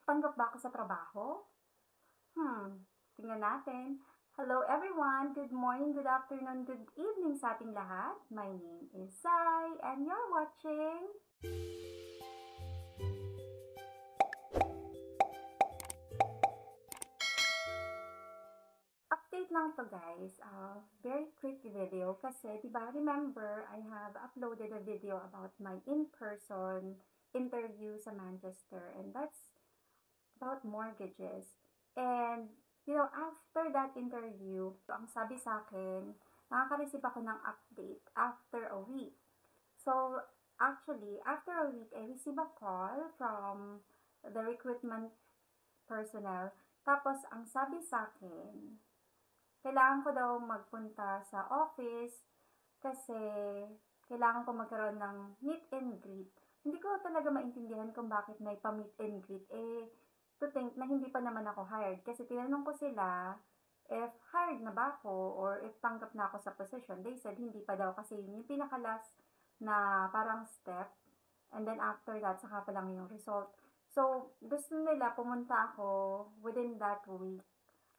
Tanggap ba ako sa trabaho? Tingnan natin. Hello everyone! Good morning, good afternoon, good evening sa ating lahat. My name is Sai and you're watching update lang to guys. Very quick video kasi diba remember I have uploaded a video about my in-person interview sa Manchester and that's about mortgages. And, after that interview, ang sabi sa akin, nakaka-receive ako ng update after a week. So, actually, after a week, I receive a call from the recruitment personnel. Tapos, ang sabi sa akin, kailangan ko daw magpunta sa office kasi kailangan ko magkaroon ng meet and greet. Hindi ko talaga maintindihan kung bakit may pa-meet and greet. To think na hindi pa naman ako hired. Kasi tinanong ko sila if hired na ba ako or if tanggap na ako sa position. They said hindi pa daw kasi yun yung pinakalas na parang step. And then after that, saka pa lang yung result. So, gusto nila pumunta ako within that week.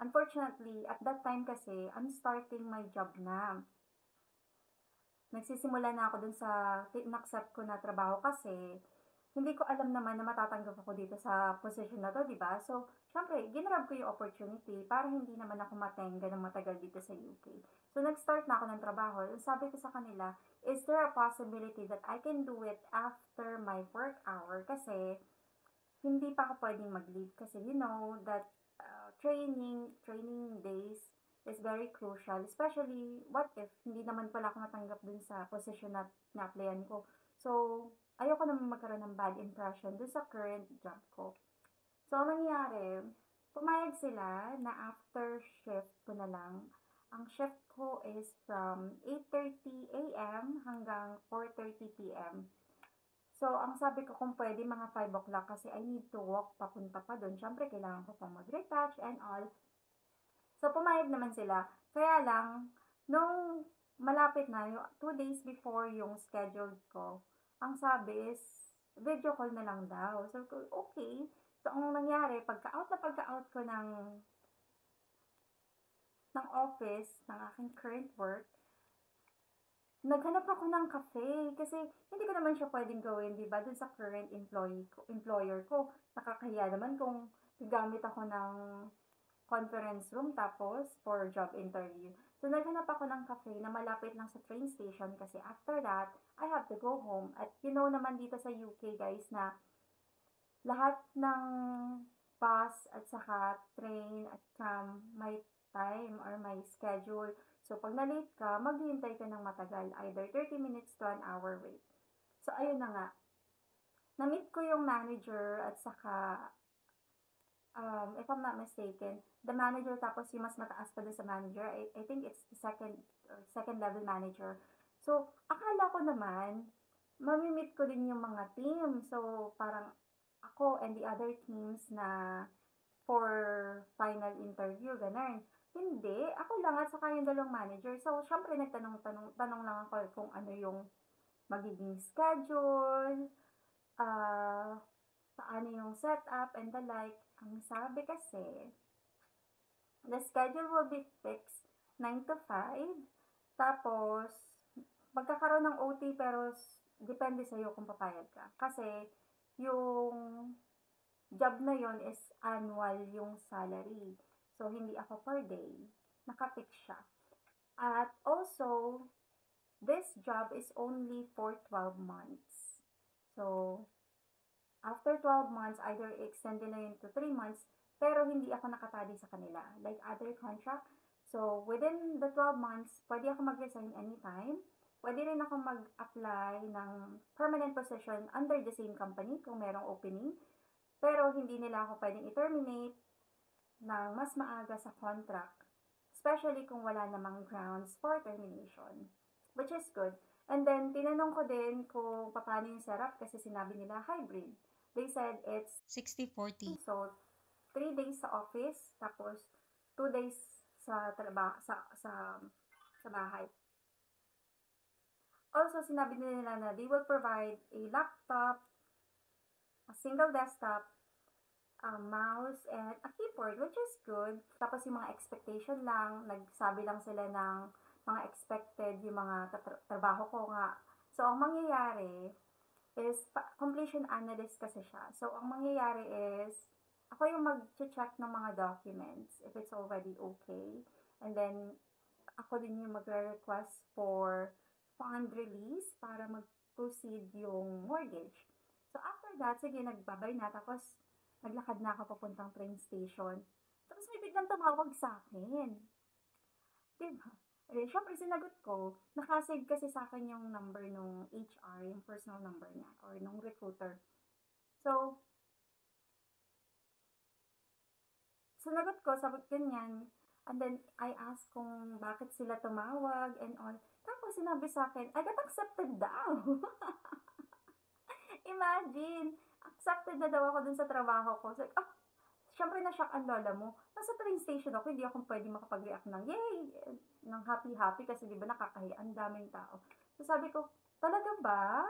Unfortunately, at that time kasi, I'm starting my job na. Nagsisimula na ako dun sa in-accept ko na trabaho kasi hindi ko alam naman na matatanggap ako dito sa position na to, di ba? So, syempre, ginrab ko yung opportunity para hindi naman ako matenga ng matagal dito sa UK. So, nag-start na ako ng trabaho. Sabi ko sa kanila, is there a possibility that I can do it after my work hour? Kasi, hindi pa ako pwedeng mag-leave. Kasi, you know, that training days is very crucial. Especially, what if hindi naman pala ako matanggap dun sa position na na-applyan ko. So, ayoko naman magkaroon ng bad impression dun sa current job ko. So, ang nangyari, pumayag sila na after shift ko na lang. Ang shift ko is from 8:30 a.m. hanggang 4:30 p.m. So, ang sabi ko kung pwede mga 5 o'clock kasi I need to walk papunta pa doon. Siyempre, kailangan ko pang mag-retouch and all. So, pumayag naman sila. Kaya lang, nung malapit na, yung 2 days before yung scheduled ko, ang sabi is, video call na lang daw. So, okay. So, ang nangyari, pagka-out ko ng office, ng aking current work, naghanap ako ng cafe. Kasi, hindi ko naman siya pwedeng gawin, di ba? Dun sa current employer ko. Nakakahiya naman kung gagamit ako ng conference room tapos for job interview. So, naghanap ako ng cafe na malapit lang sa train station kasi after that, I have to go home. At you know naman dito sa UK guys na lahat ng bus at saka train at tram may time or may schedule. So, pag na-late ka, maghihintay ka ng matagal. Either 30 minutes to an hour wait. So, ayun na nga. Na-meet ko yung manager at saka if I'm not mistaken, the manager tapos yung mas mataas pa doon sa manager, I think it's the second level manager. So, akala ko naman, mamimit ko din yung mga team. So, parang ako and the other teams na for final interview, ganun. Hindi, ako lang at saka yung dalawang manager. So, syempre tanong lang ako kung ano yung magiging schedule, paano yung setup and the like. Ang sabi kasi, the schedule will be fixed 9 to 5. Tapos, magkakaroon ng OT pero depende sa'yo kung papayag ka. Kasi, yung job na yon is annual yung salary. So, hindi ako per day. Nakapix siya. At also, this job is only for 12 months. So, after 12 months, either extend na yun to 3 months, pero hindi ako nakatali sa kanila. Like other contract. So, within the 12 months, pwede ako mag-resign anytime. Pwede rin ako mag-apply ng permanent position under the same company kung merong opening. Pero hindi nila ako pwedeng i-terminate ng mas maaga sa contract. Especially kung wala namang grounds for termination. Which is good. And then, tinanong ko din kung paano yung setup kasi sinabi nila hybrid. They said it's 60-40. So, 3 days sa office, tapos 2 days sa bahay. Also, sinabi nila na they will provide a laptop, a single desktop, a mouse, and a keyboard, which is good. Tapos yung mga expectation lang, nagsabi lang sila ng mga expected, yung mga trabaho ko nga. So, ang mangyayari is, completion analyst kasi siya. So, ang mangyayari is, ako yung mag-check ng mga documents if it's already okay. And then, ako din yung magre-request for fund release para mag-proceed yung mortgage. So, after that, sige, nagbabay na. Tapos, naglakad na ako papuntang train station. Tapos, may biglang tumawag sa akin. Diba? Eh, syempre, sinagot ko. Nakasave kasi sa akin yung number nung HR, yung personal number niya, or nung recruiter. So, sinagot ko, sabi ganyan. And then, I asked kung bakit sila tumawag and all. Tapos, sinabi sa akin, I got accepted daw. Imagine, accepted na daw ako dun sa trabaho ko. So, syempre na-shock ang lola mo. Nasa train station ako, hindi ako pwede makapag-react ng yay, ng happy-happy kasi di ba nakakahiya, ang daming tao. So, sabi ko, talaga ba?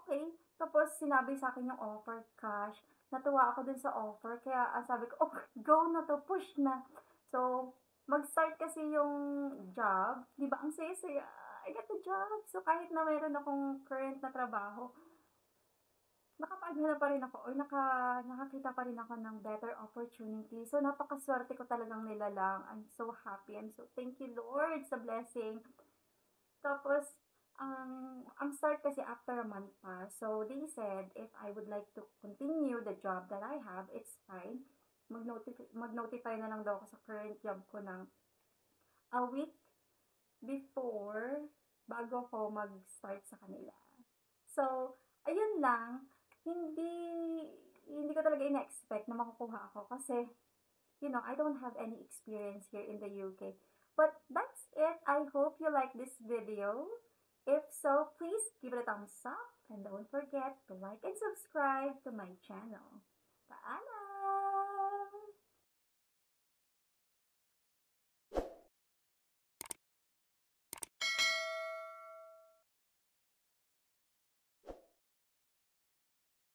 Okay. Tapos, sinabi sa akin yung offer cash. Natuwa ako dun sa offer. Kaya, sabi ko, oh, go na to, push na. So, mag-start kasi yung job. Di ba, ang saya-saya. I got the job. So, kahit na mayroon akong current na trabaho, nakapaghanap pa rin ako or nakakita pa rin ako ng better opportunity. So, napakaswerte ko talagang nilalang. I'm so happy. I'm so thank you, Lord, sa blessing. Tapos, ang start kasi after a month pa. So, they said, if I would like to continue the job that I have, it's fine. Mag-notify na lang daw ako sa current job ko ng a week before bago ko mag-start sa kanila. So, ayun lang, hindi ko talaga ina-expect na makukuha ako kasi, I don't have any experience here in the UK. But that's it. I hope you like this video. If so, please give it a thumbs up and don't forget to like and subscribe to my channel. Paalam!